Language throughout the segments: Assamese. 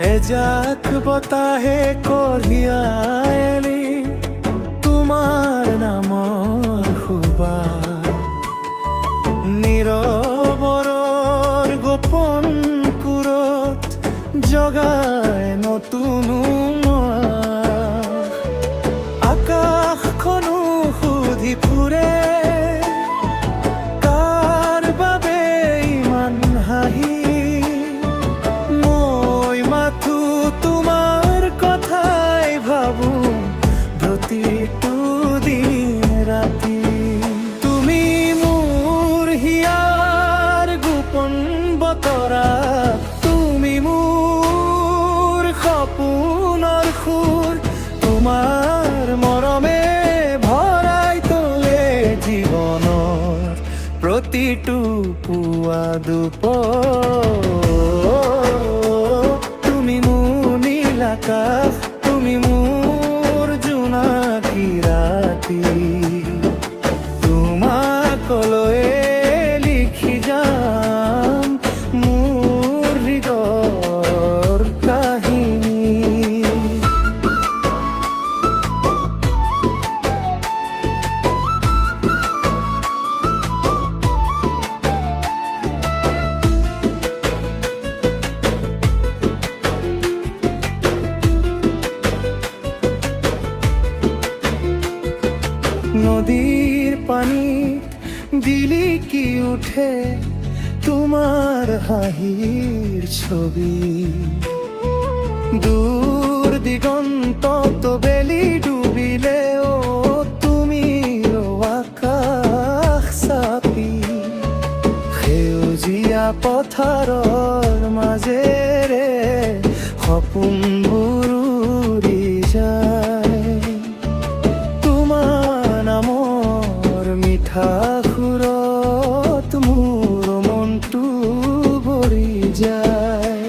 এজাক বতাহে কঢ়িয়াই তোমাৰ নামৰ সুবাস, নীৰৱৰৰ গোপন কুৰত জগাই নতুন আকাশখনো সুধি ফুৰে কাৰ বাবে ইমান হাঁহি। মই মাথো তোমাৰ কথাই ভাবো প্ৰতিটো দিন ৰাতি। তুমি মোৰ হিয়াৰ গোপন বতৰা, তুমি মোৰ সপোনৰ সুৰ, তোমাৰ মৰমে ভৰাই তোলে জীৱনৰ প্ৰতিটো পুৱা দুপৰ। তুমি মোৰ নীল আকাশ, তুমি মোৰ জোনাকী ৰাতি, তোমাকলৈয়ে লিখি যাম মোৰ হৃদয়ৰ কাহিনী। নদীৰ পানীত জিলিকি উঠে তোমাৰ হাঁহিৰ ছবি, দূৰ দিগন্তত বেলি ডুবিলেও তুমি আকাশ চাপি, সেউজীয়া পথাৰৰ মাজেৰে সপোনবোৰ উৰি যায়। মিঠা সুৰত মোৰ মনটো ভৰি যায়।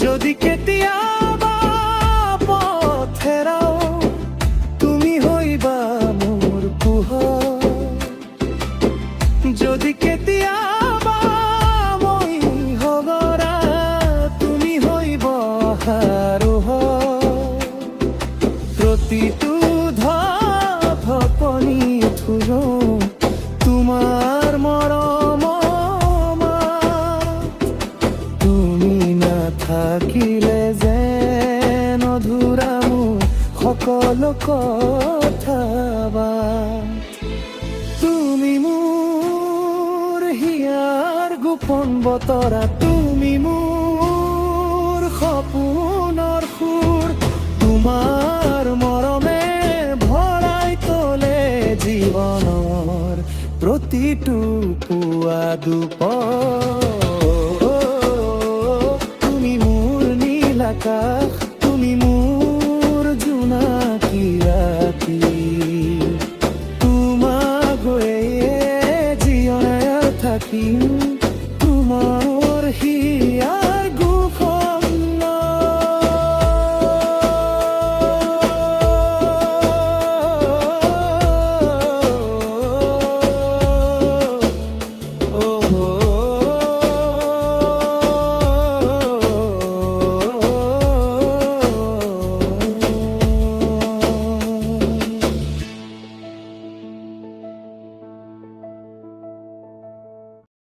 যদি কেতিয়াবা পথ হেৰাও, তুমি হইবা মোৰ পোহৰ। যদি কেতিয়াবা প্ৰতিটো ধপনি থুৰো তোমাৰ মৰম, তুমি নাথাকিলে যেন অধুৰা মোৰ সকলো কথা। তুমি মোৰ হিয়াৰ গোপন বতৰা, তুমি মোৰ সপোনৰ সুৰ, তোমাৰ মৰমে ভৰাই তোলে জীৱনৰ প্ৰতিটো পুৱা দুপৰ।